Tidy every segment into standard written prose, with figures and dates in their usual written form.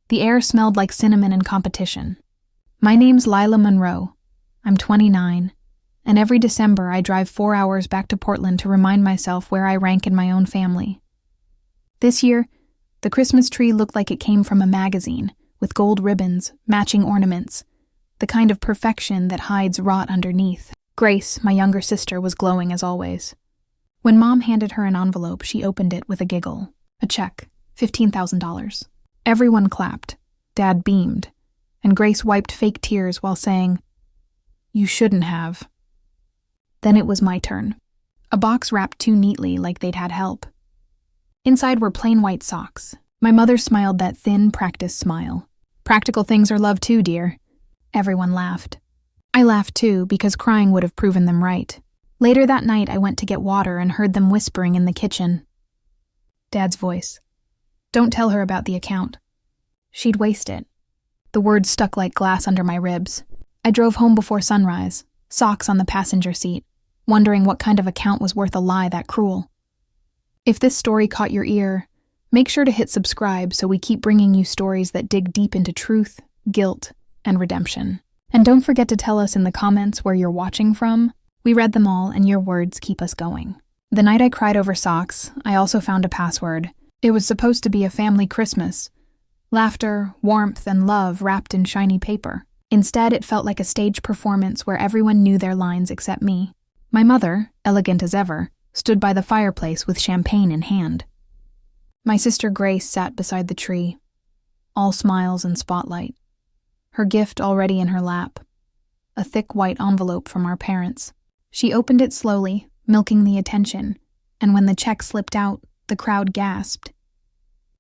The air smelled like cinnamon and competition. My name's Lila Monroe. I'm 29, and every December I drive 4 hours back to Portland to remind myself where I rank in my own family. This year, the Christmas tree looked like it came from a magazine, with gold ribbons, matching ornaments, the kind of perfection that hides rot underneath. Grace, my younger sister, was glowing as always. When Mom handed her an envelope, she opened it with a giggle. A check, $15,000. Everyone clapped. Dad beamed, and Grace wiped fake tears while saying, "You shouldn't have." Then it was my turn. A box wrapped too neatly like they'd had help. Inside were plain white socks. My mother smiled that thin, practiced smile. "Practical things are love too, dear." Everyone laughed. I laughed too, because crying would have proven them right. Later that night, I went to get water and heard them whispering in the kitchen. Dad's voice. "Don't tell her about the account. She'd waste it." The words stuck like glass under my ribs. I drove home before sunrise, socks on the passenger seat, wondering what kind of account was worth a lie that cruel. If this story caught your ear, make sure to hit subscribe so we keep bringing you stories that dig deep into truth, guilt, and redemption. And don't forget to tell us in the comments where you're watching from. We read them all, and your words keep us going. The night I cried over socks, I also found a password. It was supposed to be a family Christmas. Laughter, warmth, and love wrapped in shiny paper. Instead, it felt like a stage performance where everyone knew their lines except me. My mother, elegant as ever, stood by the fireplace with champagne in hand. My sister Grace sat beside the tree, all smiles and spotlight. Her gift already in her lap, a thick white envelope from our parents. She opened it slowly, milking the attention, and when the check slipped out, the crowd gasped.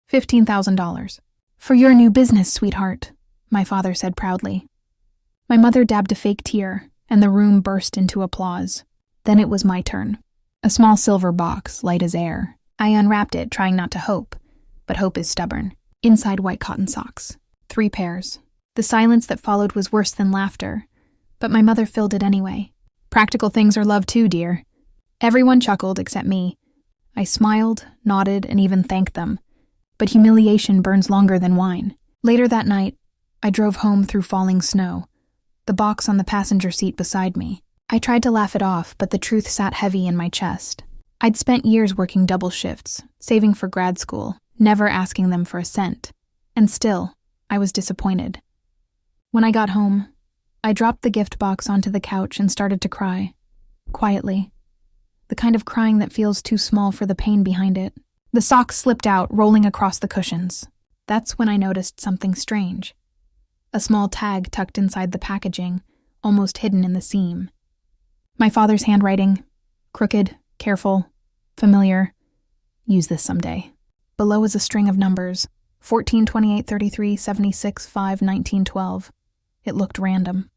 $15,000. "For your new business, sweetheart," my father said proudly. My mother dabbed a fake tear, and the room burst into applause. Then it was my turn. A small silver box, light as air. I unwrapped it, trying not to hope, but hope is stubborn. Inside white cotton socks. 3 pairs. The silence that followed was worse than laughter, but my mother filled it anyway. "Practical things are love too, dear." Everyone chuckled except me. I smiled, nodded, and even thanked them. But humiliation burns longer than wine. Later that night, I drove home through falling snow, the box on the passenger seat beside me. I tried to laugh it off, but the truth sat heavy in my chest. I'd spent years working double shifts, saving for grad school, never asking them for a cent. And still, I was disappointed. When I got home, I dropped the gift box onto the couch and started to cry. Quietly. The kind of crying that feels too small for the pain behind it. The socks slipped out, rolling across the cushions. That's when I noticed something strange. A small tag tucked inside the packaging, almost hidden in the seam. My father's handwriting. Crooked, careful, familiar. Use this someday. Below is a string of numbers. 14, 28, 33, 76, 5, 19, 12. It looked random.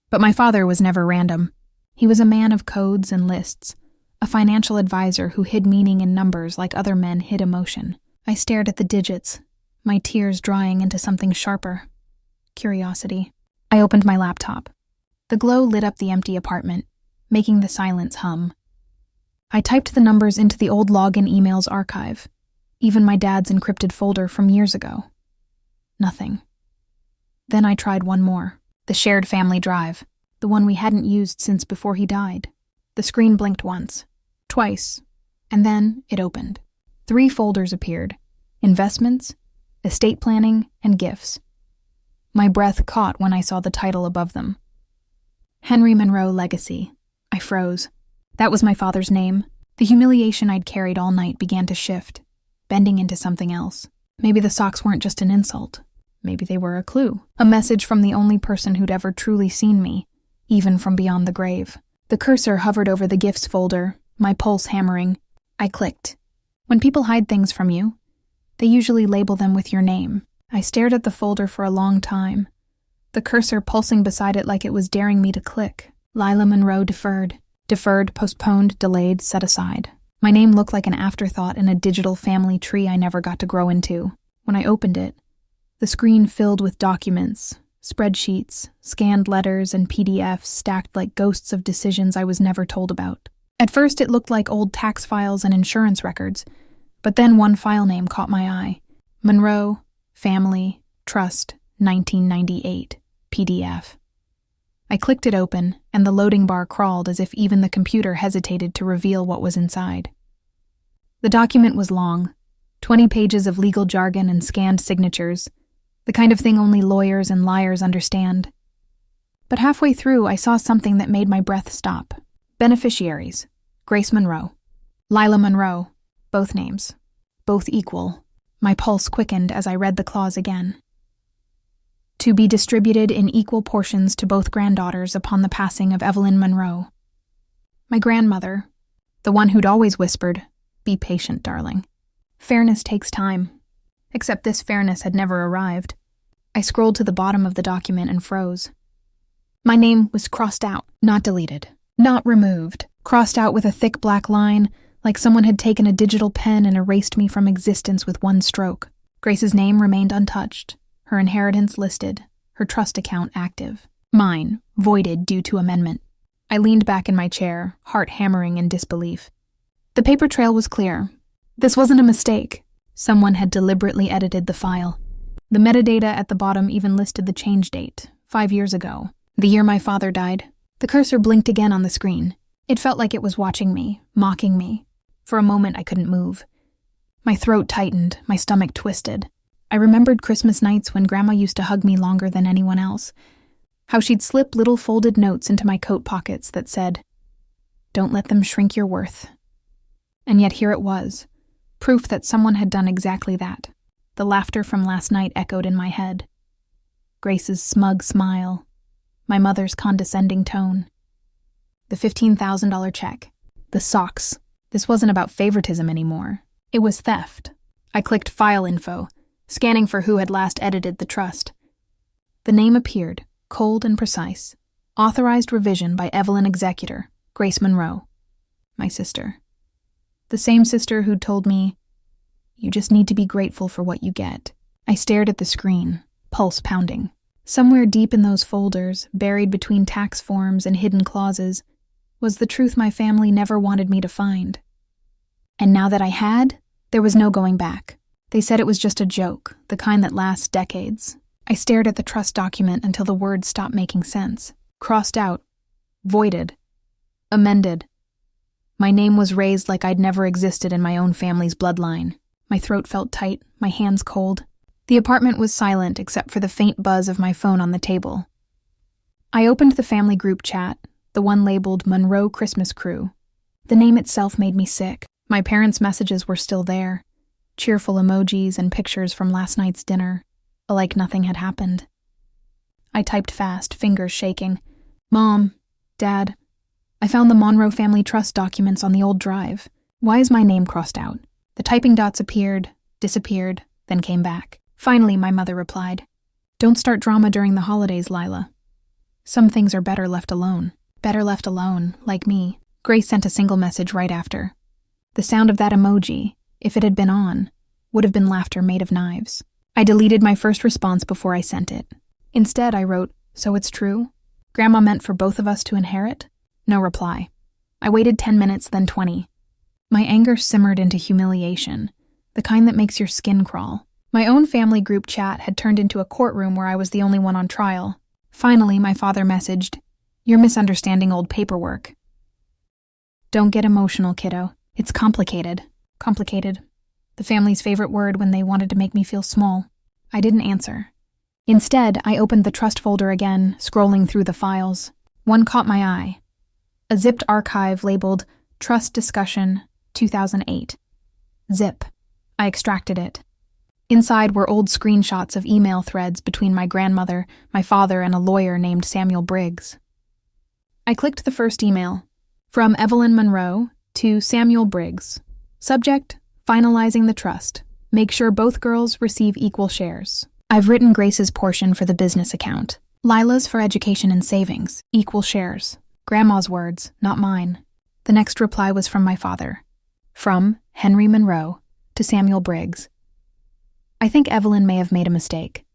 But my father was never random. He was a man of codes and lists, a financial advisor who hid meaning in numbers like other men hid emotion. I stared at the digits, my tears drying into something sharper. Curiosity. I opened my laptop. The glow lit up the empty apartment, making the silence hum. I typed the numbers into the old login emails archive, even my dad's encrypted folder from years ago. Nothing. Then I tried one more. The shared family drive, the one we hadn't used since before he died. The screen blinked once, twice, and then it opened. 3 folders appeared: investments, estate planning, and gifts. My breath caught when I saw the title above them. Henry Monroe Legacy. I froze. That was my father's name. The humiliation I'd carried all night began to shift, bending into something else. Maybe the socks weren't just an insult. Maybe they were a clue. A message from the only person who'd ever truly seen me, even from beyond the grave. The cursor hovered over the gifts folder, my pulse hammering. I clicked. When people hide things from you, they usually label them with your name. I stared at the folder for a long time, the cursor pulsing beside it like it was daring me to click. Lila Monroe deferred. Deferred, postponed, delayed, set aside. My name looked like an afterthought in a digital family tree I never got to grow into. When I opened it, the screen filled with documents, spreadsheets, scanned letters, and PDFs stacked like ghosts of decisions I was never told about. At first it looked like old tax files and insurance records, but then one file name caught my eye. Monroe, family, Trust, 1998, PDF. I clicked it open, and the loading bar crawled as if even the computer hesitated to reveal what was inside. The document was long, 20 pages of legal jargon and scanned signatures, the kind of thing only lawyers and liars understand. But halfway through, I saw something that made my breath stop. Beneficiaries: Grace Monroe, Lila Monroe, both names, both equal. My pulse quickened as I read the clause again. To be distributed in equal portions to both granddaughters upon the passing of Evelyn Monroe. My grandmother, the one who'd always whispered, "Be patient, darling. Fairness takes time." Except this fairness had never arrived. I scrolled to the bottom of the document and froze. My name was crossed out, not deleted, not removed, crossed out with a thick black line, like someone had taken a digital pen and erased me from existence with one stroke. Grace's name remained untouched, her inheritance listed, her trust account active. Mine, voided due to amendment. I leaned back in my chair, heart hammering in disbelief. The paper trail was clear. This wasn't a mistake. Someone had deliberately edited the file. The metadata at the bottom even listed the change date, 5 years ago, the year my father died. The cursor blinked again on the screen. It felt like it was watching me, mocking me. For a moment, I couldn't move. My throat tightened, my stomach twisted. I remembered Christmas nights when Grandma used to hug me longer than anyone else. How she'd slip little folded notes into my coat pockets that said, "Don't let them shrink your worth." And yet here it was, proof that someone had done exactly that. The laughter from last night echoed in my head. Grace's smug smile. My mother's condescending tone. The $15,000 check. The socks. This wasn't about favoritism anymore. It was theft. I clicked File Info, scanning for who had last edited the trust. The name appeared, cold and precise. Authorized revision by Evelyn Executor, Grace Monroe. My sister. The same sister who'd told me, "You just need to be grateful for what you get." I stared at the screen, pulse pounding. Somewhere deep in those folders, buried between tax forms and hidden clauses, was the truth my family never wanted me to find. And now that I had, there was no going back. They said it was just a joke, the kind that lasts decades. I stared at the trust document until the words stopped making sense. Crossed out. Voided. Amended. My name was raised like I'd never existed in my own family's bloodline. My throat felt tight, my hands cold. The apartment was silent except for the faint buzz of my phone on the table. I opened the family group chat, the one labeled Monroe Christmas Crew. The name itself made me sick. My parents' messages were still there. Cheerful emojis and pictures from last night's dinner, like nothing had happened. I typed fast, fingers shaking. "Mom, Dad, I found the Monroe family trust documents on the old drive. Why is my name crossed out?" The typing dots appeared, disappeared, then came back. Finally, my mother replied, "Don't start drama during the holidays, Lila. Some things are better left alone." Better left alone, like me. Grace sent a single message right after. The sound of that emoji, if it had been on, would have been laughter made of knives. I deleted my first response before I sent it. Instead, I wrote, "So it's true? Grandma meant for both of us to inherit?" No reply. I waited 10 minutes, then 20. My anger simmered into humiliation, the kind that makes your skin crawl. My own family group chat had turned into a courtroom where I was the only one on trial. Finally, my father messaged, "You're misunderstanding old paperwork." Don't get emotional, kiddo. It's complicated. Complicated. The family's favorite word when they wanted to make me feel small. I didn't answer. Instead, I opened the trust folder again, scrolling through the files. One caught my eye. A zipped archive labeled Trust Discussion 2008. Zip. I extracted it. Inside were old screenshots of email threads between my grandmother, my father, and a lawyer named Samuel Briggs. I clicked the first email. From Evelyn Monroe to Samuel Briggs. Subject, finalizing the trust. Make sure both girls receive equal shares. I've written Grace's portion for the business account. Lila's for education and savings, equal shares. Grandma's words, not mine. The next reply was from my father. From Henry Monroe to Samuel Briggs. I think Evelyn may have made a mistake.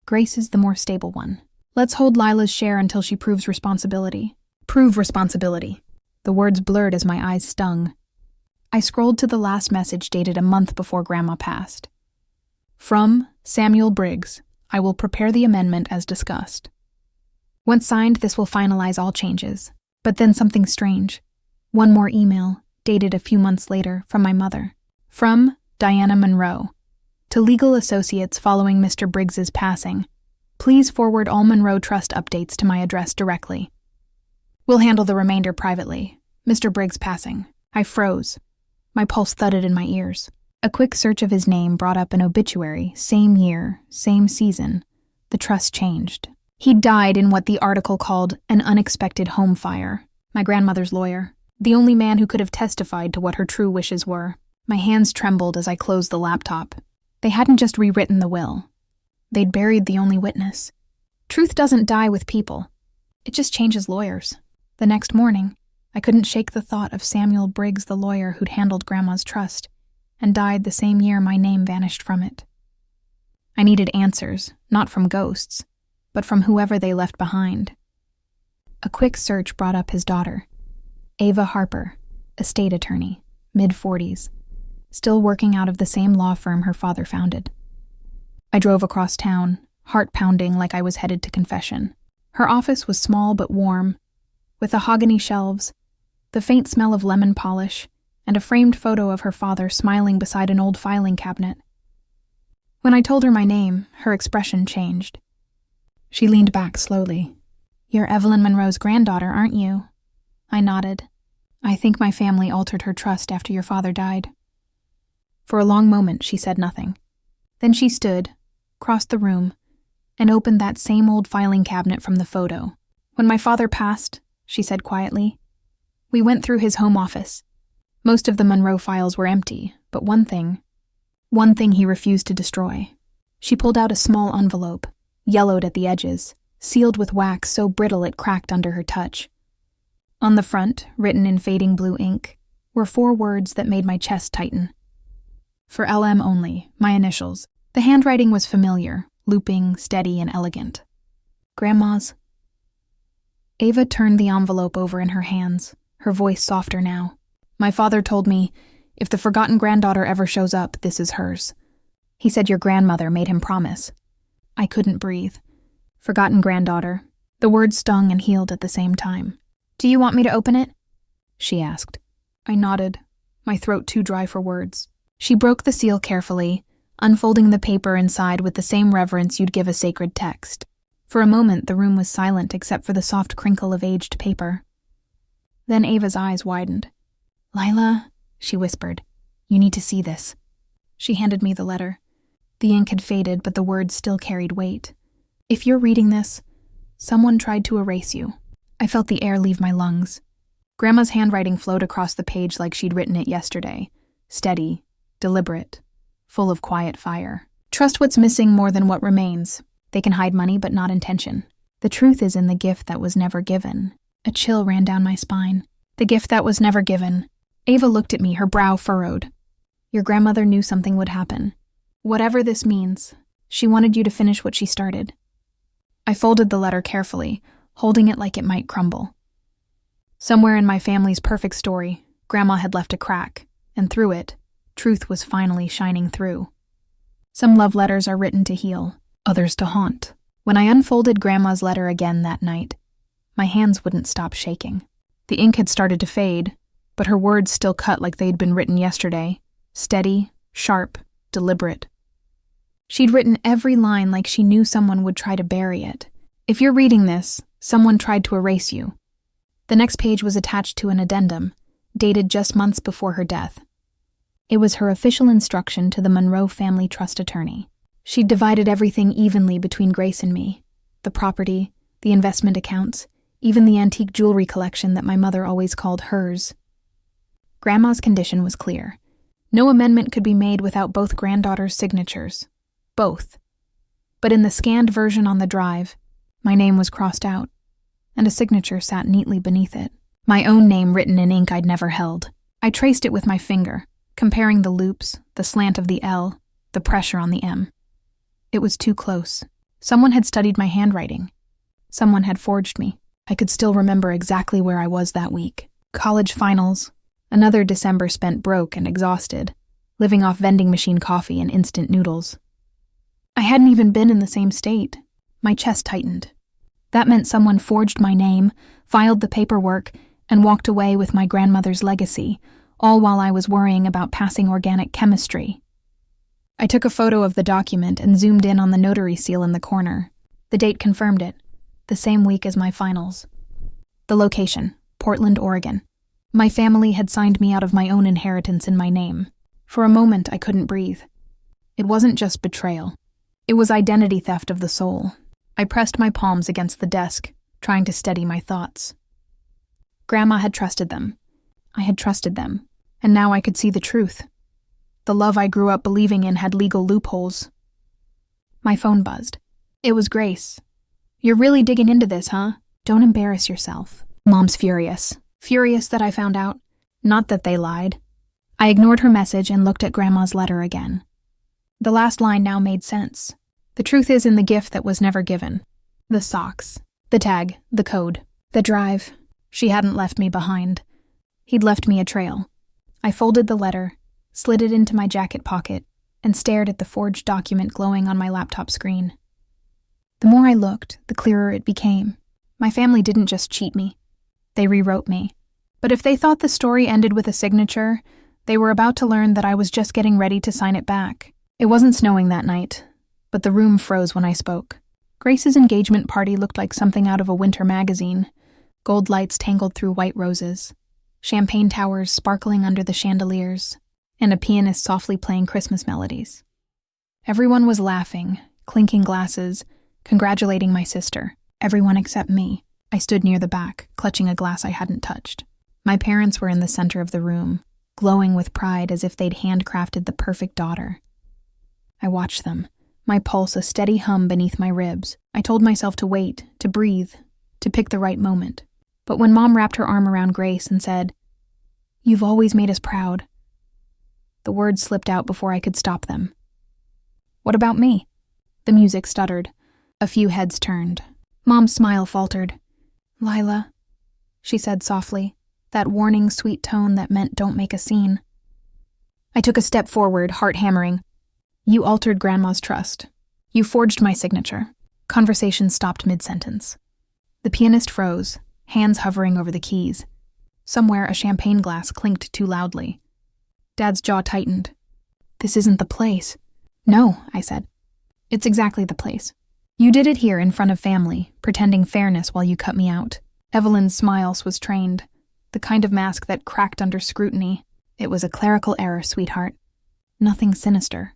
Grace is the more stable one. Let's hold Lila's share until she proves responsibility. Prove responsibility. The words blurred as my eyes stung. I scrolled to the last message dated a month before Grandma passed. From Samuel Briggs, I will prepare the amendment as discussed. Once signed, this will finalize all changes. But then something strange. One more email, dated a few months later, from my mother. From Diana Monroe. To legal associates following Mr. Briggs's passing, please forward all Monroe Trust updates to my address directly. We'll handle the remainder privately. Mr. Briggs passing. I froze. My pulse thudded in my ears. A quick search of his name brought up an obituary, same year, same season. The trust changed. He died in what the article called an unexpected home fire. My grandmother's lawyer. The only man who could have testified to what her true wishes were. My hands trembled as I closed the laptop. They hadn't just rewritten the will. They'd buried the only witness. Truth doesn't die with people. It just changes lawyers. The next morning, I couldn't shake the thought of Samuel Briggs, the lawyer who'd handled Grandma's trust, and died the same year my name vanished from it. I needed answers, not from ghosts, but from whoever they left behind. A quick search brought up his daughter, Ava Harper, estate attorney, mid-40s, still working out of the same law firm her father founded. I drove across town, heart pounding like I was headed to confession. Her office was small but warm, with mahogany shelves, the faint smell of lemon polish, and a framed photo of her father smiling beside an old filing cabinet. When I told her my name, her expression changed. She leaned back slowly. "You're Evelyn Monroe's granddaughter, aren't you?" I nodded. "I think my family altered her trust after your father died." For a long moment, she said nothing. Then she stood, crossed the room, and opened that same old filing cabinet from the photo. "When my father passed," she said quietly, "we went through his home office. Most of the Monroe files were empty, but one thing he refused to destroy." She pulled out a small envelope, yellowed at the edges, sealed with wax so brittle it cracked under her touch. On the front, written in fading blue ink, were 4 words that made my chest tighten. For LM only, my initials. The handwriting was familiar, looping, steady, and elegant. Grandma's. Ava turned the envelope over in her hands, her voice softer now. "My father told me, if the forgotten granddaughter ever shows up, this is hers. He said your grandmother made him promise." I couldn't breathe. Forgotten granddaughter. The word stung and healed at the same time. "Do you want me to open it?" she asked. I nodded, my throat too dry for words. She broke the seal carefully, unfolding the paper inside with the same reverence you'd give a sacred text. For a moment, the room was silent except for the soft crinkle of aged paper. Then Ava's eyes widened. "Lila," she whispered, "you need to see this." She handed me the letter. The ink had faded, but the words still carried weight. "If you're reading this, someone tried to erase you." I felt the air leave my lungs. Grandma's handwriting flowed across the page like she'd written it yesterday. Steady, deliberate, full of quiet fire. "Trust what's missing more than what remains. They can hide money, but not intention. The truth is in the gift that was never given." A chill ran down my spine. The gift that was never given. Ava looked at me, her brow furrowed. "Your grandmother knew something would happen. Whatever this means, she wanted you to finish what she started." I folded the letter carefully, holding it like it might crumble. Somewhere in my family's perfect story, Grandma had left a crack, and through it, truth was finally shining through. Some love letters are written to heal, others to haunt. When I unfolded Grandma's letter again that night, my hands wouldn't stop shaking. The ink had started to fade, but her words still cut like they'd been written yesterday, steady, sharp, deliberate. She'd written every line like she knew someone would try to bury it. "If you're reading this, someone tried to erase you." The next page was attached to an addendum, dated just months before her death. It was her official instruction to the Monroe family trust attorney. She'd divided everything evenly between Grace and me. The property, the investment accounts, even the antique jewelry collection that my mother always called hers. Grandma's condition was clear. No amendment could be made without both granddaughters' signatures. Both. But in the scanned version on the drive, my name was crossed out, and a signature sat neatly beneath it. My own name written in ink I'd never held. I traced it with my finger, comparing the loops, the slant of the L, the pressure on the M. It was too close. Someone had studied my handwriting. Someone had forged me. I could still remember exactly where I was that week. College finals. Another December spent broke and exhausted, living off vending machine coffee and instant noodles. I hadn't even been in the same state. My chest tightened. That meant someone forged my name, filed the paperwork, and walked away with my grandmother's legacy, all while I was worrying about passing organic chemistry. I took a photo of the document and zoomed in on the notary seal in the corner. The date confirmed it, the same week as my finals. The location, Portland, Oregon. My family had signed me out of my own inheritance in my name. For a moment, I couldn't breathe. It wasn't just betrayal. It was identity theft of the soul. I pressed my palms against the desk, trying to steady my thoughts. Grandma had trusted them. I had trusted them, and now I could see the truth. The love I grew up believing in had legal loopholes. My phone buzzed. It was Grace. "You're really digging into this, huh? Don't embarrass yourself." Mom's furious. Furious that I found out. Not that they lied. I ignored her message and looked at Grandma's letter again. The last line now made sense. The truth is in the gift that was never given. The socks. The tag. The code. The drive. She hadn't left me behind. He'd left me a trail. I folded the letter, slid it into my jacket pocket, and stared at the forged document glowing on my laptop screen. The more I looked, the clearer it became. My family didn't just cheat me. They rewrote me. But if they thought the story ended with a signature, they were about to learn that I was just getting ready to sign it back. It wasn't snowing that night, but the room froze when I spoke. Grace's engagement party looked like something out of a winter magazine. Gold lights tangled through white roses, champagne towers sparkling under the chandeliers, and a pianist softly playing Christmas melodies. Everyone was laughing, clinking glasses, congratulating my sister. Everyone except me. I stood near the back, clutching a glass I hadn't touched. My parents were in the center of the room, glowing with pride as if they'd handcrafted the perfect daughter. I watched them, my pulse a steady hum beneath my ribs. I told myself to wait, to breathe, to pick the right moment. But when Mom wrapped her arm around Grace and said, "You've always made us proud," the words slipped out before I could stop them. "What about me?" The music stuttered. A few heads turned. Mom's smile faltered. "Lila," she said softly, that warning, sweet tone that meant don't make a scene. I took a step forward, heart hammering. "You altered Grandma's trust. You forged my signature." Conversation stopped mid-sentence. The pianist froze, hands hovering over the keys. Somewhere a champagne glass clinked too loudly. Dad's jaw tightened. "This isn't the place." "No," I said. "It's exactly the place. You did it here in front of family, pretending fairness while you cut me out." Evelyn's smile was trained, the kind of mask that cracked under scrutiny. "It was a clerical error, sweetheart. Nothing sinister."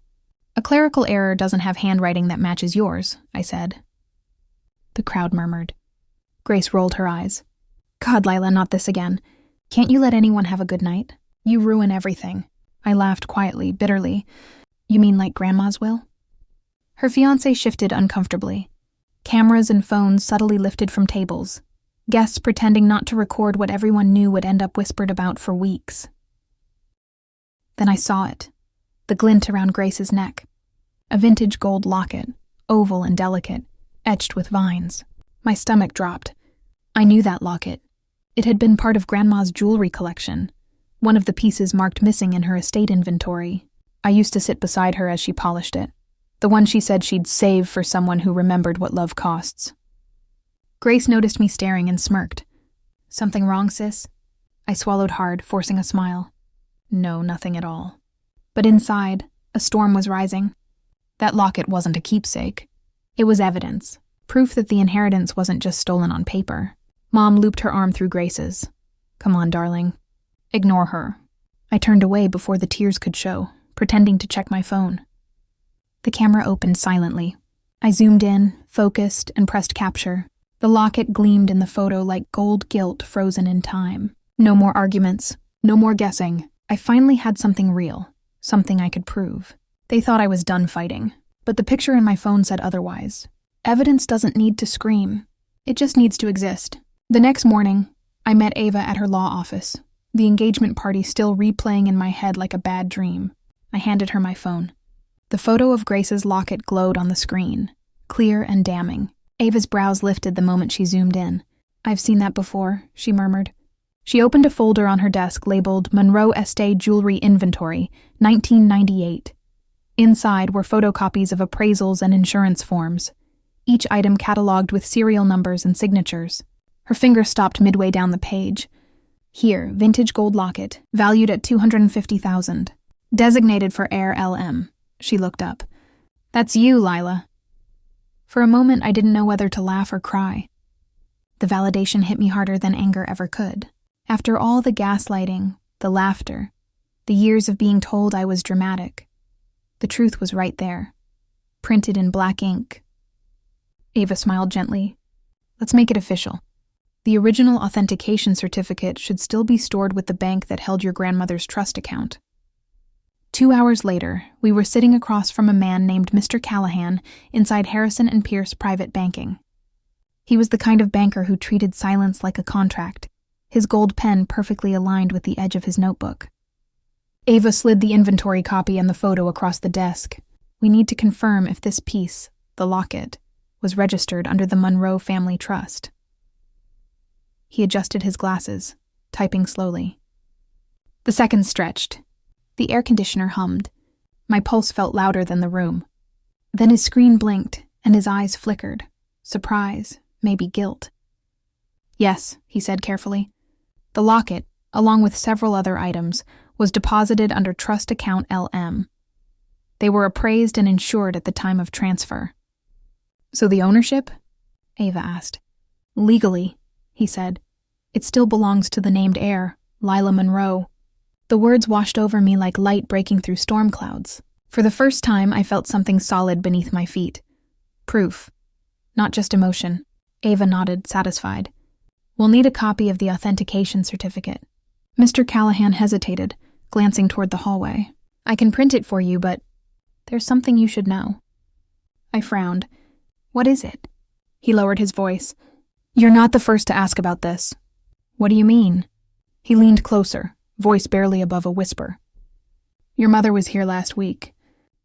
"A clerical error doesn't have handwriting that matches yours," I said. The crowd murmured. Grace rolled her eyes. "God, Lila, not this again. Can't you let anyone have a good night? You ruin everything." I laughed quietly, bitterly. "You mean like Grandma's will?" Her fiancé shifted uncomfortably. Cameras and phones subtly lifted from tables. Guests pretending not to record what everyone knew would end up whispered about for weeks. Then I saw it. The glint around Grace's neck. A vintage gold locket, oval and delicate, etched with vines. My stomach dropped. I knew that locket. It had been part of Grandma's jewelry collection, one of the pieces marked missing in her estate inventory. I used to sit beside her as she polished it, the one she said she'd save for someone who remembered what love costs. Grace noticed me staring and smirked. "Something wrong, sis?" I swallowed hard, forcing a smile. "No, nothing at all." But inside, a storm was rising. That locket wasn't a keepsake. It was evidence, proof that the inheritance wasn't just stolen on paper. Mom looped her arm through Grace's. "Come on, darling. Ignore her." I turned away before the tears could show, pretending to check my phone. The camera opened silently. I zoomed in, focused, and pressed capture. The locket gleamed in the photo like gold gilt frozen in time. No more arguments, no more guessing. I finally had something real, something I could prove. They thought I was done fighting, but the picture in my phone said otherwise. Evidence doesn't need to scream. It just needs to exist. The next morning, I met Ava at her law office, the engagement party still replaying in my head like a bad dream. I handed her my phone. The photo of Grace's locket glowed on the screen, clear and damning. Ava's brows lifted the moment she zoomed in. "I've seen that before," she murmured. She opened a folder on her desk labeled Monroe Estate Jewelry Inventory, 1998. Inside were photocopies of appraisals and insurance forms, each item cataloged with serial numbers and signatures. Her finger stopped midway down the page. Here, vintage gold locket, valued at $250,000. Designated for Heir LM. She looked up. That's you, Lila. For a moment, I didn't know whether to laugh or cry. The validation hit me harder than anger ever could. After all the gaslighting, the laughter, the years of being told I was dramatic, the truth was right there, printed in black ink. Ava smiled gently. Let's make it official. The original authentication certificate should still be stored with the bank that held your grandmother's trust account. 2 hours later, we were sitting across from a man named Mr. Callahan inside Harrison and Pierce Private Banking. He was the kind of banker who treated silence like a contract, his gold pen perfectly aligned with the edge of his notebook. Ava slid the inventory copy and the photo across the desk. We need to confirm if this piece, the locket, was registered under the Monroe Family Trust. He adjusted his glasses, typing slowly. The seconds stretched. The air conditioner hummed. My pulse felt louder than the room. Then his screen blinked, and his eyes flickered. Surprise, maybe guilt. Yes, he said carefully. The locket, along with several other items, was deposited under Trust Account LM. They were appraised and insured at the time of transfer. So the ownership? Ava asked. Legally, he said. It still belongs to the named heir, Lila Monroe. The words washed over me like light breaking through storm clouds. For the first time, I felt something solid beneath my feet. Proof. Not just emotion. Ava nodded, satisfied. We'll need a copy of the authentication certificate. Mr. Callahan hesitated, glancing toward the hallway. I can print it for you, but there's something you should know. I frowned. What is it? He lowered his voice. You're not the first to ask about this. What do you mean? He leaned closer, voice barely above a whisper. Your mother was here last week.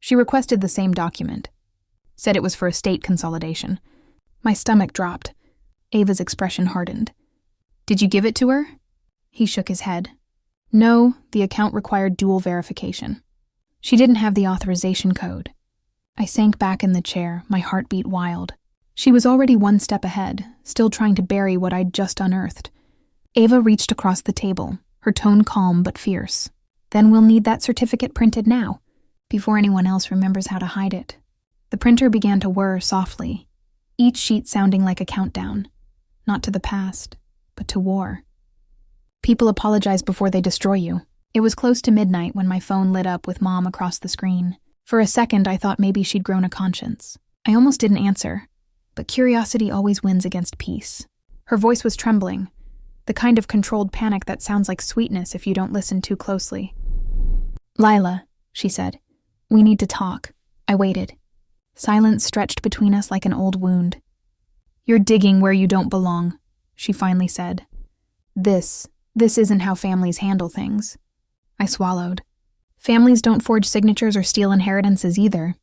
She requested the same document. Said it was for estate consolidation. My stomach dropped. Ava's expression hardened. Did you give it to her? He shook his head. No, the account required dual verification. She didn't have the authorization code. I sank back in the chair, my heart beat wild. She was already one step ahead, still trying to bury what I'd just unearthed. Ava reached across the table, her tone calm but fierce. Then we'll need that certificate printed now, before anyone else remembers how to hide it. The printer began to whir softly, each sheet sounding like a countdown, not to the past, but to war. People apologize before they destroy you. It was close to midnight when my phone lit up with Mom across the screen. For a second, I thought maybe she'd grown a conscience. I almost didn't answer, but curiosity always wins against peace. Her voice was trembling, the kind of controlled panic that sounds like sweetness if you don't listen too closely. Lila, she said, we need to talk. I waited. Silence stretched between us like an old wound. You're digging where you don't belong, she finally said. This isn't how families handle things. I swallowed. Families don't forge signatures or steal inheritances either.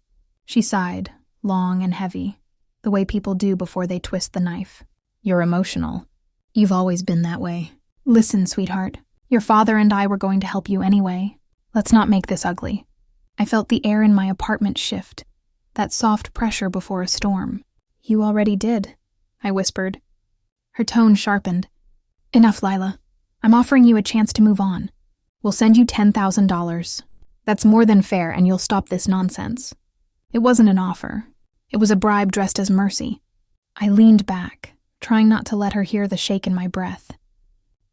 She sighed, long and heavy, the way people do before they twist the knife. You're emotional. You've always been that way. Listen, sweetheart. Your father and I were going to help you anyway. Let's not make this ugly. I felt the air in my apartment shift, that soft pressure before a storm. You already did, I whispered. Her tone sharpened. Enough, Lila. I'm offering you a chance to move on. We'll send you $10,000. That's more than fair, and you'll stop this nonsense. It wasn't an offer. It was a bribe dressed as mercy. I leaned back, trying not to let her hear the shake in my breath.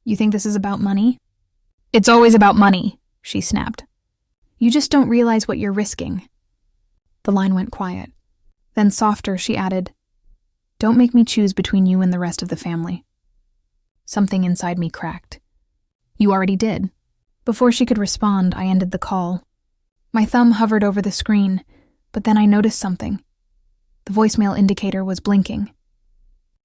You think this is about money? It's always about money, she snapped. You just don't realize what you're risking. The line went quiet. Then softer, she added, Don't make me choose between you and the rest of the family. Something inside me cracked. You already did. Before she could respond, I ended the call. My thumb hovered over the screen, but then I noticed something. The voicemail indicator was blinking.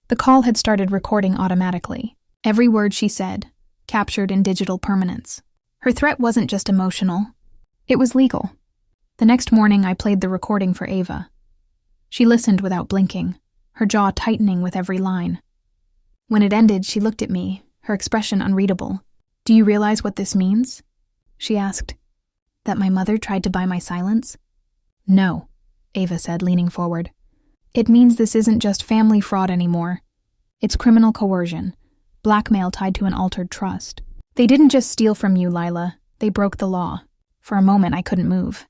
The call had started recording automatically. Every word she said, captured in digital permanence. Her threat wasn't just emotional. It was legal. The next morning, I played the recording for Ava. She listened without blinking, her jaw tightening with every line. When it ended, she looked at me, her expression unreadable. Do you realize what this means? She asked. That my mother tried to buy my silence? No, Ava said, leaning forward. It means this isn't just family fraud anymore. It's criminal coercion, blackmail tied to an altered trust. They didn't just steal from you, Lila. They broke the law. For a moment, I couldn't move.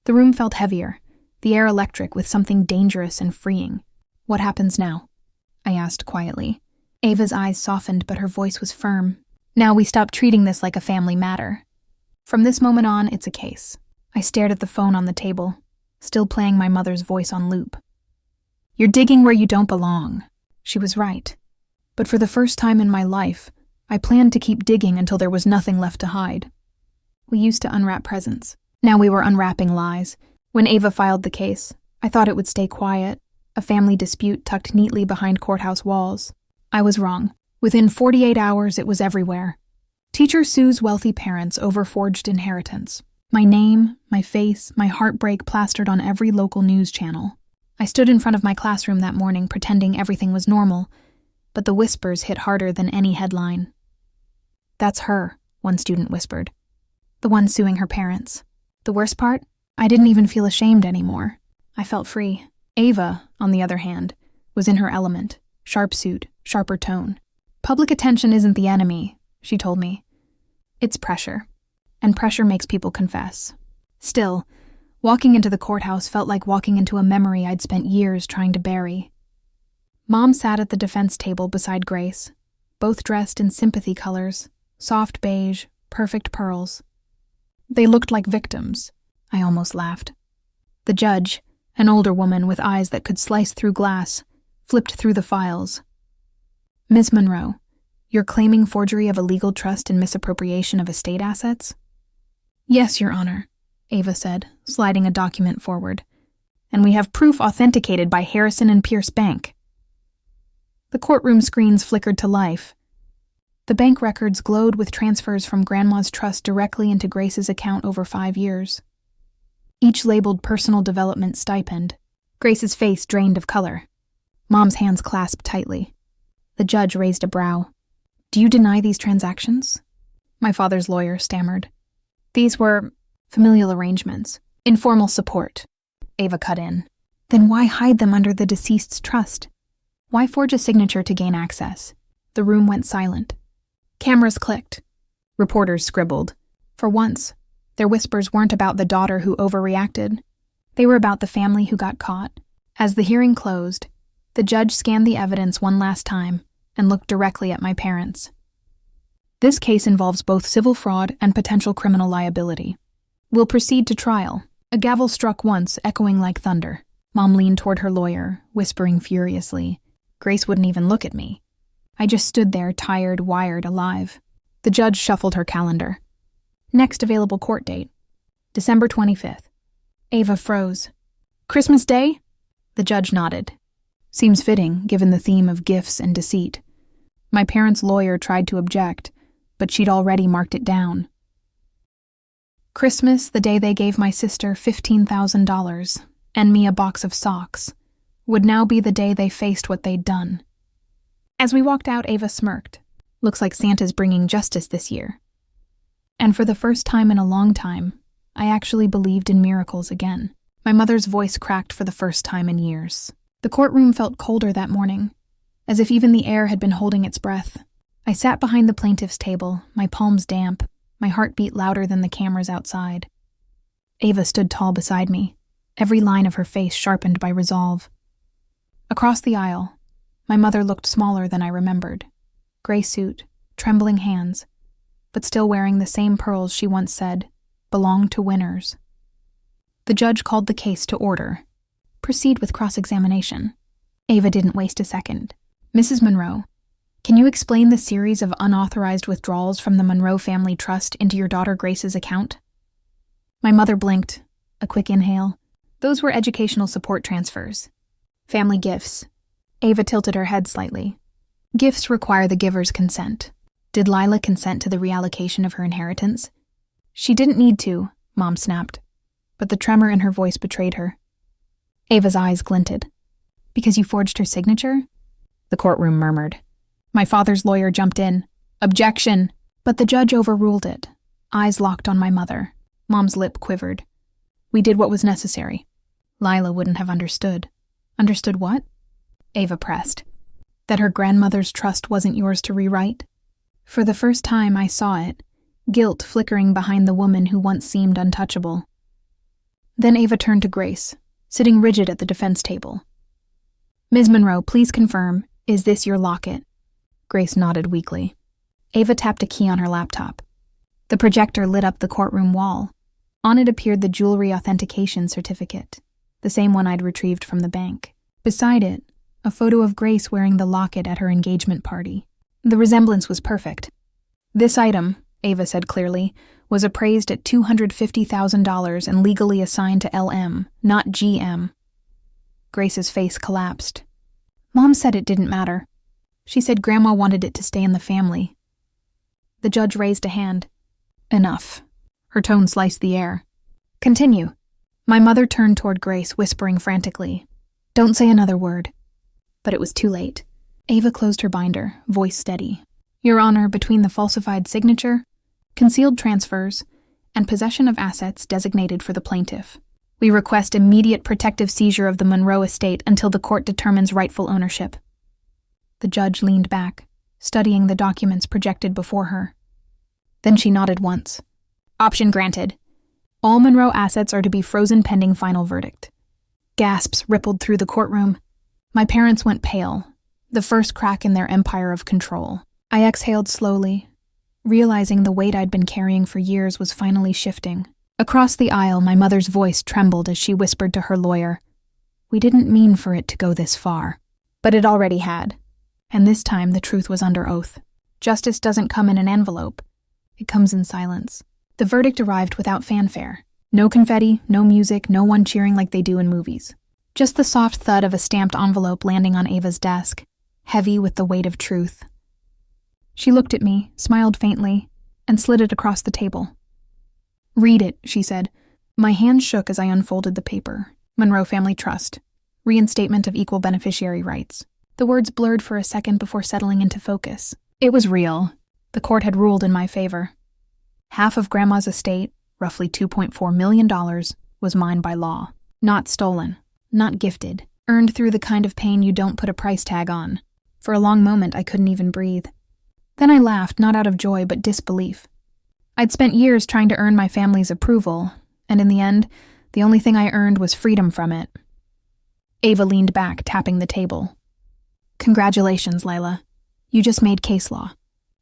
The room felt heavier, the air electric with something dangerous and freeing. What happens now? I asked quietly. Ava's eyes softened, but her voice was firm. Now we stop treating this like a family matter. From this moment on, it's a case. I stared at the phone on the table, still playing my mother's voice on loop. You're digging where you don't belong. She was right. But for the first time in my life, I planned to keep digging until there was nothing left to hide. We used to unwrap presents. Now we were unwrapping lies. When Ava filed the case, I thought it would stay quiet, a family dispute tucked neatly behind courthouse walls. I was wrong. Within 48 hours, it was everywhere. Teacher Sue's wealthy parents overforged inheritance. My name, my face, my heartbreak plastered on every local news channel. I stood in front of my classroom that morning pretending everything was normal, but the whispers hit harder than any headline. That's her, one student whispered. The one suing her parents. The worst part? I didn't even feel ashamed anymore. I felt free. Ava, on the other hand, was in her element. Sharp suit, sharper tone. Public attention isn't the enemy, she told me. It's pressure. And pressure makes people confess. Still, walking into the courthouse felt like walking into a memory I'd spent years trying to bury. Mom sat at the defense table beside Grace, both dressed in sympathy colors, soft beige, perfect pearls. They looked like victims. I almost laughed. The judge, an older woman with eyes that could slice through glass, flipped through the files. Ms. Monroe, you're claiming forgery of a legal trust and misappropriation of estate assets? Yes, Your Honor, Ava said, sliding a document forward. And we have proof authenticated by Harrison and Pierce Bank. The courtroom screens flickered to life. The bank records glowed with transfers from Grandma's trust directly into Grace's account over 5 years. Each labeled personal development stipend. Grace's face drained of color. Mom's hands clasped tightly. The judge raised a brow. Do you deny these transactions? My father's lawyer stammered. These were familial arrangements, informal support. Ava cut in. Then why hide them under the deceased's trust? Why forge a signature to gain access? The room went silent. Cameras clicked. Reporters scribbled. For once, their whispers weren't about the daughter who overreacted. They were about the family who got caught. As the hearing closed, the judge scanned the evidence one last time and looked directly at my parents. This case involves both civil fraud and potential criminal liability. We'll proceed to trial. A gavel struck once, echoing like thunder. Mom leaned toward her lawyer, whispering furiously. Grace wouldn't even look at me. I just stood there, tired, wired, alive. The judge shuffled her calendar. Next available court date, December 25th. Ava froze. Christmas Day? The judge nodded. Seems fitting, given the theme of gifts and deceit. My parents' lawyer tried to object, but she'd already marked it down. Christmas, the day they gave my sister $15,000 and me a box of socks, would now be the day they faced what they'd done. As we walked out, Ava smirked. Looks like Santa's bringing justice this year. And for the first time in a long time, I actually believed in miracles again. My mother's voice cracked for the first time in years. The courtroom felt colder that morning, as if even the air had been holding its breath. I sat behind the plaintiff's table, my palms damp, my heart beat louder than the cameras outside. Ava stood tall beside me, every line of her face sharpened by resolve. Across the aisle, my mother looked smaller than I remembered. Gray suit, trembling hands, but still wearing the same pearls she once said belonged to winners. The judge called the case to order. Proceed with cross-examination. Ava didn't waste a second. Mrs. Monroe, can you explain the series of unauthorized withdrawals from the Monroe family trust into your daughter Grace's account? My mother blinked, a quick inhale. Those were educational support transfers. Family gifts. Ava tilted her head slightly. Gifts require the giver's consent. Did Lila consent to the reallocation of her inheritance? She didn't need to, Mom snapped, but the tremor in her voice betrayed her. Ava's eyes glinted. Because you forged her signature? The courtroom murmured. My father's lawyer jumped in. Objection! But the judge overruled it. Eyes locked on my mother. Mom's lip quivered. We did what was necessary. Lila wouldn't have understood. Understood what? Ava pressed. That her grandmother's trust wasn't yours to rewrite? For the first time I saw it, guilt flickering behind the woman who once seemed untouchable. Then Ava turned to Grace, sitting rigid at the defense table. Ms. Monroe, please confirm, is this your locket? Grace nodded weakly. Ava tapped a key on her laptop. The projector lit up the courtroom wall. On it appeared the jewelry authentication certificate, the same one I'd retrieved from the bank. Beside it, a photo of Grace wearing the locket at her engagement party. The resemblance was perfect. This item, Ava said clearly, was appraised at $250,000 and legally assigned to LM, not GM. Grace's face collapsed. Mom said it didn't matter. She said Grandma wanted it to stay in the family. The judge raised a hand. Enough. Her tone sliced the air. Continue. My mother turned toward Grace, whispering frantically, Don't say another word. But it was too late. Ava closed her binder, voice steady. Your Honor, between the falsified signature, concealed transfers, and possession of assets designated for the plaintiff, we request immediate protective seizure of the Monroe estate until the court determines rightful ownership. The judge leaned back, studying the documents projected before her. Then she nodded once. Option granted. All Monroe assets are to be frozen pending final verdict. Gasps rippled through the courtroom. My parents went pale, the first crack in their empire of control. I exhaled slowly, realizing the weight I'd been carrying for years was finally shifting. Across the aisle, my mother's voice trembled as she whispered to her lawyer, We didn't mean for it to go this far. But it already had. And this time the truth was under oath. Justice doesn't come in an envelope. It comes in silence. The verdict arrived without fanfare. No confetti, no music, no one cheering like they do in movies. Just the soft thud of a stamped envelope landing on Ava's desk, heavy with the weight of truth. She looked at me, smiled faintly, and slid it across the table. Read it, she said. My hands shook as I unfolded the paper. Monroe Family Trust. Reinstatement of equal beneficiary rights. The words blurred for a second before settling into focus. It was real. The court had ruled in my favor. Half of Grandma's estate, roughly $2.4 million, was mine by law. Not stolen. Not gifted. Earned through the kind of pain you don't put a price tag on. For a long moment, I couldn't even breathe. Then I laughed, not out of joy, but disbelief. I'd spent years trying to earn my family's approval, and in the end, the only thing I earned was freedom from it. Ava leaned back, tapping the table. Congratulations, Lila. You just made case law.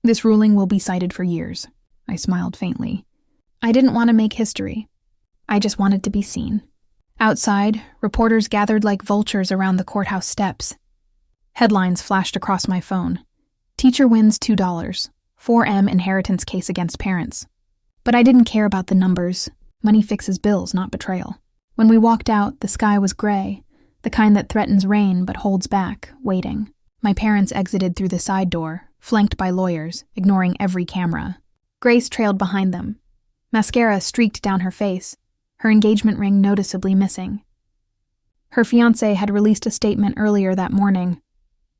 This ruling will be cited for years. I smiled faintly. I didn't want to make history. I just wanted to be seen. Outside, reporters gathered like vultures around the courthouse steps. Headlines flashed across my phone. Teacher wins $2. 4M inheritance case against parents. But I didn't care about the numbers. Money fixes bills, not betrayal. When we walked out, the sky was gray, the kind that threatens rain but holds back, waiting. My parents exited through the side door, flanked by lawyers, ignoring every camera. Grace trailed behind them. Mascara streaked down her face, her engagement ring noticeably missing. Her fiancé had released a statement earlier that morning.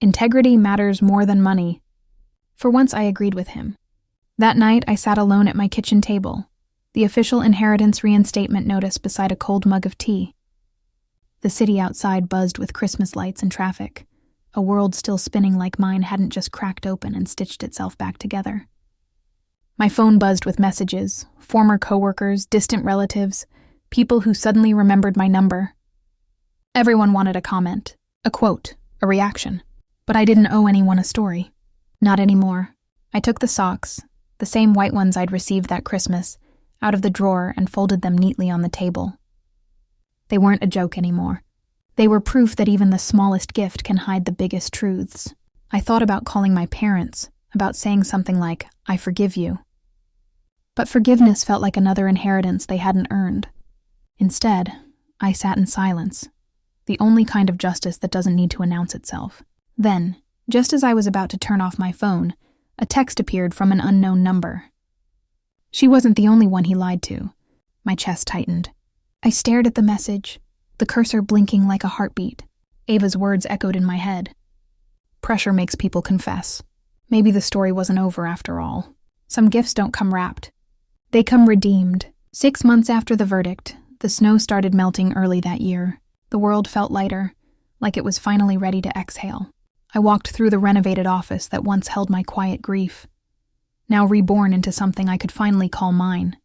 Integrity matters more than money. For once I agreed with him. That night I sat alone at my kitchen table, the official inheritance reinstatement notice beside a cold mug of tea. The city outside buzzed with Christmas lights and traffic. A world still spinning like mine hadn't just cracked open and stitched itself back together. My phone buzzed with messages, former coworkers, distant relatives, people who suddenly remembered my number. Everyone wanted a comment, a quote, a reaction. But I didn't owe anyone a story. Not anymore. I took the socks, the same white ones I'd received that Christmas, out of the drawer and folded them neatly on the table. They weren't a joke anymore. They were proof that even the smallest gift can hide the biggest truths. I thought about calling my parents, about saying something like, I forgive you. But forgiveness felt like another inheritance they hadn't earned. Instead, I sat in silence, the only kind of justice that doesn't need to announce itself. Then, just as I was about to turn off my phone, a text appeared from an unknown number. She wasn't the only one he lied to. My chest tightened. I stared at the message, the cursor blinking like a heartbeat. Ava's words echoed in my head. Pressure makes people confess. Maybe the story wasn't over after all. Some gifts don't come wrapped. They come redeemed. 6 months after the verdict, the snow started melting early that year. The world felt lighter, like it was finally ready to exhale. I walked through the renovated office that once held my quiet grief, now reborn into something I could finally call mine,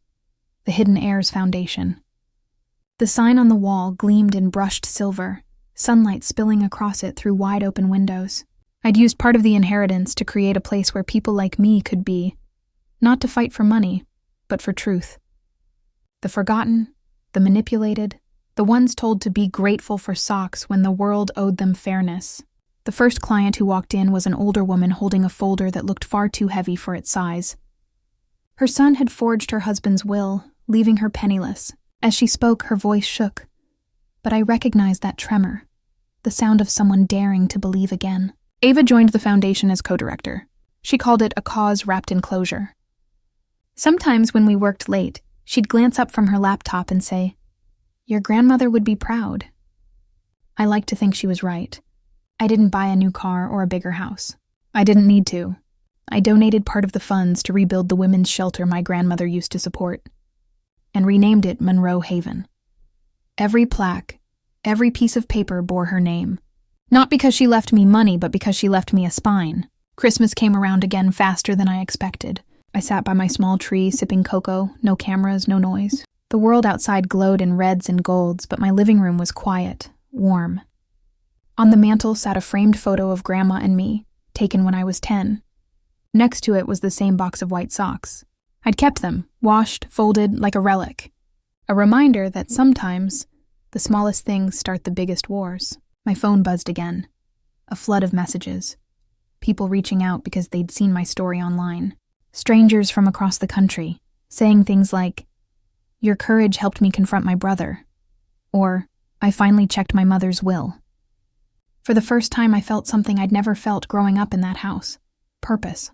the Hidden Heirs Foundation. The sign on the wall gleamed in brushed silver, sunlight spilling across it through wide-open windows. I'd used part of the inheritance to create a place where people like me could be, not to fight for money, but for truth. The forgotten, the manipulated, the ones told to be grateful for socks when the world owed them fairness. The first client who walked in was an older woman holding a folder that looked far too heavy for its size. Her son had forged her husband's will, leaving her penniless. As she spoke, her voice shook. But I recognized that tremor, the sound of someone daring to believe again. Ava joined the foundation as co-director. She called it a cause wrapped in closure. Sometimes when we worked late, she'd glance up from her laptop and say, "Your grandmother would be proud." I like to think she was right. I didn't buy a new car or a bigger house. I didn't need to. I donated part of the funds to rebuild the women's shelter my grandmother used to support, and renamed it Monroe Haven. Every plaque, every piece of paper bore her name. Not because she left me money, but because she left me a spine. Christmas came around again faster than I expected. I sat by my small tree, sipping cocoa, no cameras, no noise. The world outside glowed in reds and golds, but my living room was quiet, warm. On the mantel sat a framed photo of Grandma and me, taken when I was 10. Next to it was the same box of white socks. I'd kept them, washed, folded, like a relic. A reminder that sometimes the smallest things start the biggest wars. My phone buzzed again. A flood of messages. People reaching out because they'd seen my story online. Strangers from across the country, saying things like, "Your courage helped me confront my brother," or, "I finally checked my mother's will." For the first time, I felt something I'd never felt growing up in that house. Purpose.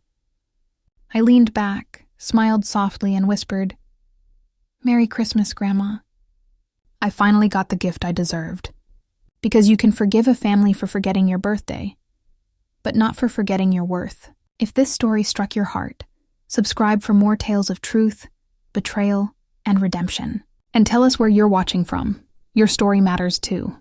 I leaned back, smiled softly, and whispered, "Merry Christmas, Grandma." I finally got the gift I deserved. Because you can forgive a family for forgetting your birthday, but not for forgetting your worth. If this story struck your heart, subscribe for more tales of truth, betrayal, and redemption. And tell us where you're watching from. Your story matters too.